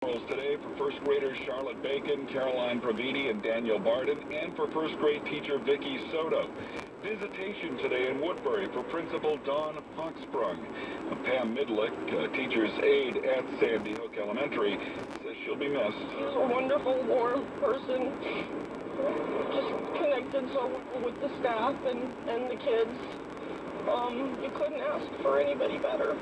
Today for first graders Charlotte Bacon, Caroline Praviti, and Daniel Barden, and for first grade teacher Vicky Soto. Visitation today in Woodbury for Principal Dawn Hochsprung. Pam Midlick, teacher's aide at Sandy Hook Elementary, says she'll be missed. She's a wonderful, warm person. Just connected so well with the staff and the kids. You couldn't ask for anybody better.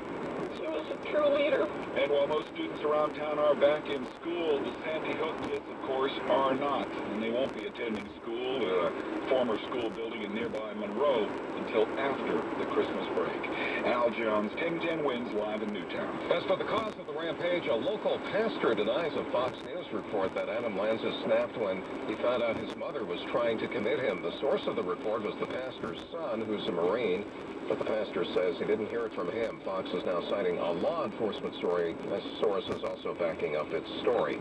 She was a true leader. And while most students around town are back in school, the Sandy Hook kids, of course, are not. And they won't be attending school at a former school building in nearby Monroe until after the Christmas break. Al Jones, 1010 Wins, live in Newtown. As for the cause of the rampage, a local pastor denies a Fox News report that Adam Lanza snapped when he found out his mother was trying to commit him. The source of the report was the pastor's son, who's a Marine, but the pastor says he didn't hear it from him. Fox is now citing a law enforcement story. This source is also backing up its story.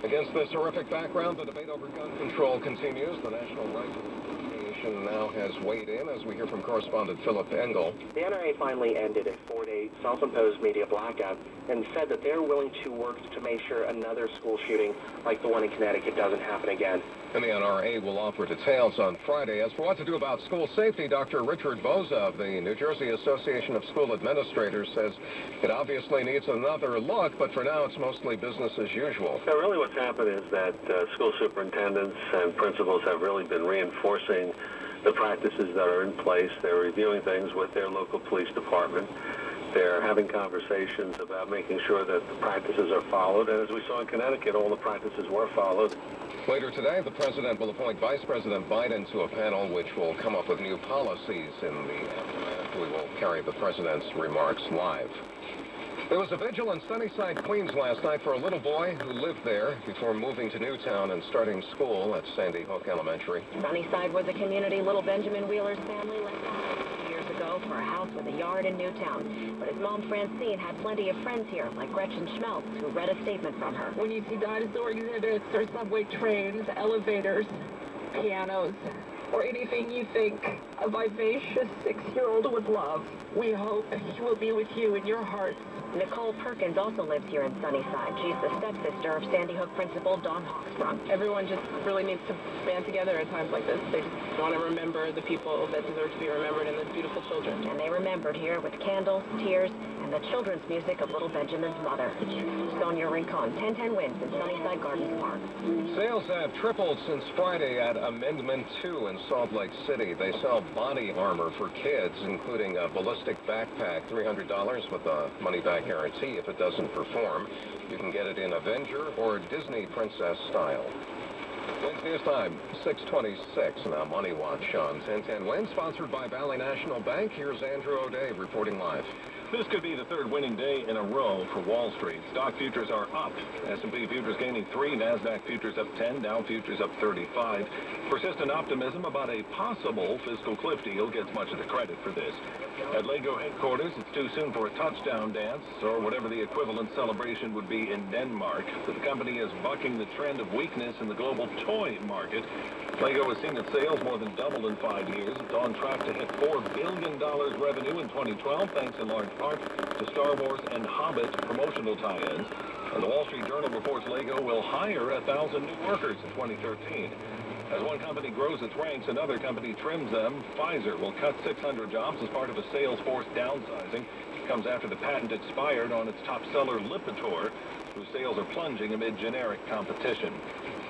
Against this horrific background, the debate over gun control continues. The National Rifle Association now has weighed in, as we hear from correspondent Philip Engel. The NRA finally ended a 4-day self-imposed media blackout and said that they're willing to work to make sure another school shooting like the one in Connecticut doesn't happen again. And the NRA will offer details on Friday. As for what to do about school safety, Dr. Richard Boza of the New Jersey Association of School Administrators says it obviously needs another look, but for now it's mostly business as usual. So really what's happened is that school superintendents and principals have really been reinforcing the practices that are in place. They're reviewing things with their local police department. They're having conversations about making sure that the practices are followed. And as we saw in Connecticut, all the practices were followed. Later today, the president will appoint Vice President Biden to a panel which will come up with new policies. In the aftermath, we will carry the president's remarks live. There was a vigil in Sunnyside, Queens last night for a little boy who lived there before moving to Newtown and starting school at Sandy Hook Elementary. Sunnyside was a community little Benjamin Wheeler's family left behind years ago for a house with a yard in Newtown. But his mom, Francine, had plenty of friends here, like Gretchen Schmelz, who read a statement from her. When you see dinosaur exhibits or subway trains, elevators, pianos, or anything you think a vivacious 6-year-old would love, we hope he will be with you in your hearts. Nicole Perkins also lives here in Sunnyside. She's the stepsister of Sandy Hook principal Dawn Hochsprung. Everyone just really needs to band together at times like this. They just want to remember the people that deserve to be remembered and the beautiful children. And they remembered here with candles, tears, and the children's music of little Benjamin's mother. Sonia Rincon, 1010 Wins in Sunnyside Gardens Park. Sales have tripled since Friday at Amendment 2 in Salt Lake City. They sell body armor for kids, including a ballistic backpack, $300 with a money-back guarantee if it doesn't perform. You can get it in Avenger or Disney Princess style. Wednesday News Time, 6:26. Now Money Watch on 1010 Wins, sponsored by Valley National Bank. Here's Andrew O'Day reporting live. This could be the third winning day in a row for Wall Street. Stock futures are up. S&P futures gaining 3, NASDAQ futures up 10, Dow futures up 35. Persistent optimism about a possible fiscal cliff deal gets much of the credit for this. At Lego headquarters, it's too soon for a touchdown dance, or whatever the equivalent celebration would be in Denmark. But the company is bucking the trend of weakness in the global toy market. Lego has seen its sales more than double in 5 years. It's on track to hit $4 billion revenue in 2012, thanks in large part to Star Wars and Hobbit promotional tie-ins. And the Wall Street Journal reports Lego will hire 1,000 new workers in 2013. As one company grows its ranks, another company trims them. Pfizer will cut 600 jobs as part of a sales force downsizing. It comes after the patent expired on its top seller, Lipitor, whose sales are plunging amid generic competition.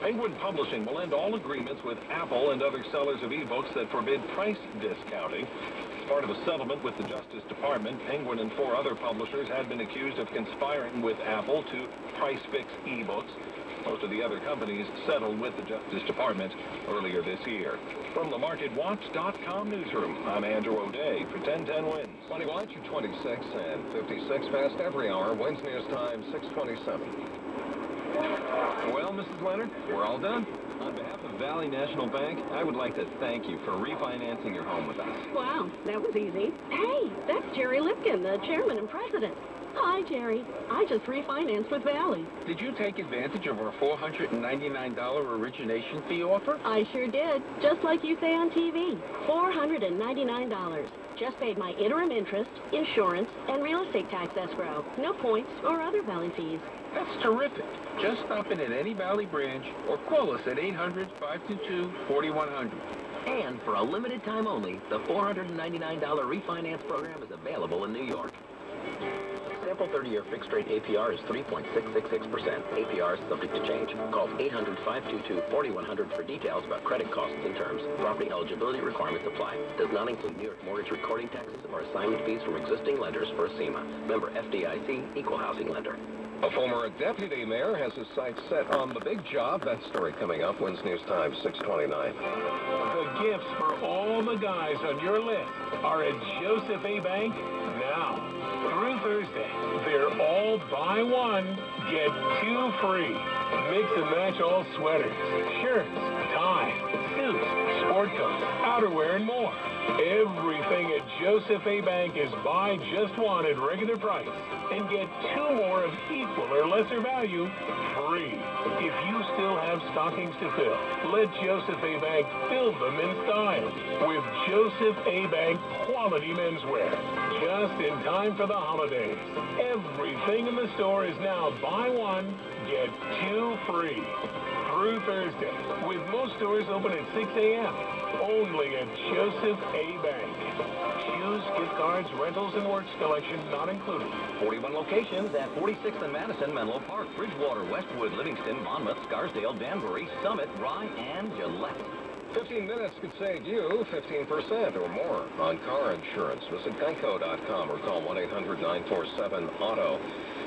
Penguin Publishing will end all agreements with Apple and other sellers of ebooks that forbid price discounting. As part of a settlement with the Justice Department, Penguin and 4 other publishers had been accused of conspiring with Apple to price-fix ebooks. Most of the other companies settled with the Justice Department earlier this year. From the MarketWatch.com newsroom, I'm Andrew O'Day for 1010 Wins. Money Watch at 26 and 56 past every hour. Wednesday News Time, 6:27. Well, Mrs. Leonard, we're all done. On behalf of Valley National Bank, I would like to thank you for refinancing your home with us. Wow, that was easy. Hey, that's Jerry Lipkin, the chairman and president. Hi, Jerry. I just refinanced with Valley. Did you take advantage of our $499 origination fee offer? I sure did, just like you say on TV. $499. Just paid my interim interest, insurance, and real estate tax escrow. No points or other Valley fees. That's terrific. Just stop in at any Valley branch or call us at 800-522-4100. And for a limited time only, the $499 refinance program is available in New York. Sample 30-year fixed-rate APR is 3.666%. APR is subject to change. Call 800-522-4100 for details about credit costs and terms. Property eligibility requirements apply. Does not include New York mortgage recording taxes or assignment fees from existing lenders for SEMA. Member FDIC, Equal Housing Lender. A former deputy mayor has his sights set on the big job. That story coming up. Wednesday News Time, 6:29. The gifts for all the guys on your list are at Joseph A. Bank now. Through Thursday, they're all buy one, get two free. Mix and match all sweaters, shirts, ties, suits, sport coats, outerwear, and more. Everything at Joseph A. Bank is buy just one at regular price and get two more of equal or lesser value free. If you still have stockings to fill, let Joseph A. Bank fill them in style with Joseph A. Bank quality menswear. Just in time for the holidays. Everything in the store is now buy one, get two free. Through Thursday, with most stores open at 6 a.m. Only at Joseph A. Bank. Shoes, gift cards, rentals, and works collection not included. 41 locations at 46th and Madison, Menlo Park, Bridgewater, Westwood, Livingston, Monmouth, Scarsdale, Danbury, Summit, Rye, and Gillette. 15 minutes could save you 15% or more on car insurance. Visit Geico.com or call 1-800-947-AUTO.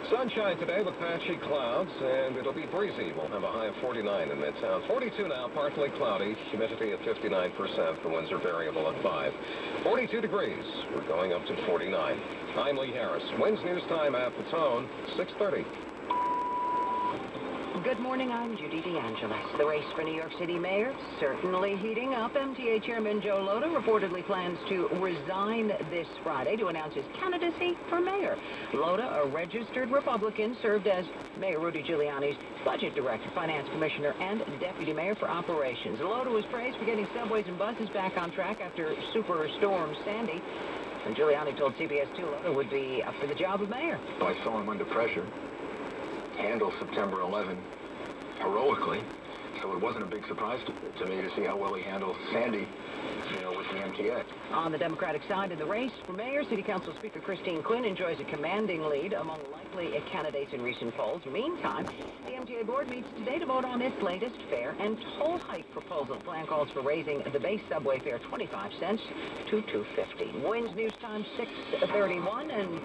Sunshine today with patchy clouds, and it'll be breezy. We'll have a high of 49 in Midtown. 42 now, partly cloudy. Humidity at 59%. The winds are variable at 5. 42 degrees. We're going up to 49. I'm Lee Harris. Wednesday News Time at the Tone, 6:30. Good morning, I'm Judy DeAngelis. The race for New York City mayor certainly heating up. MTA Chairman Joe Lhota reportedly plans to resign this Friday to announce his candidacy for mayor. Lhota, a registered Republican, served as Mayor Rudy Giuliani's budget director, finance commissioner, and deputy mayor for operations. Lhota was praised for getting subways and buses back on track after Superstorm Sandy. And Giuliani told CBS 2 Lhota would be up for the job of mayor. I saw him under pressure. Handle September 11 heroically, so it wasn't a big surprise to me to see how well he handled Sandy, with the MTA. On the Democratic side of the race for mayor, City Council Speaker Christine Quinn enjoys a commanding lead among likely candidates in recent polls. Meantime, the MTA board meets today to vote on its latest fare and toll hike proposal. The plan calls for raising the base subway fare 25 cents to $2.50. Wednesday News Time 6:31, and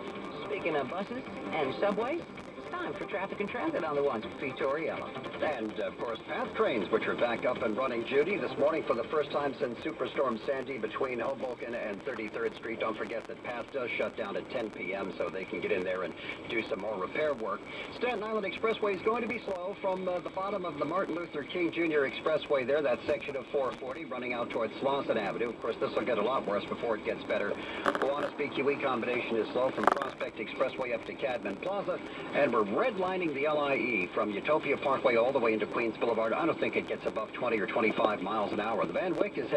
speaking of buses and subways, time for traffic and transit on the ones with Vitoriello. And, of course, PATH trains, which are back up and running, Judy, this morning for the first time since Superstorm Sandy between Hoboken and 33rd Street. Don't forget that PATH does shut down at 10 p.m., so they can get in there and do some more repair work. Staten Island Expressway is going to be slow from the bottom of the Martin Luther King Jr. Expressway there, that section of 440 running out towards Slauson Avenue. Of course, this will get a lot worse before it gets better. Gowanus BQE combination is slow from Prospect Expressway up to Cadman Plaza, and we're redlining the LIE from Utopia Parkway all the way into Queens Boulevard. I don't think it gets above 20 or 25 miles an hour. The Van Wyck is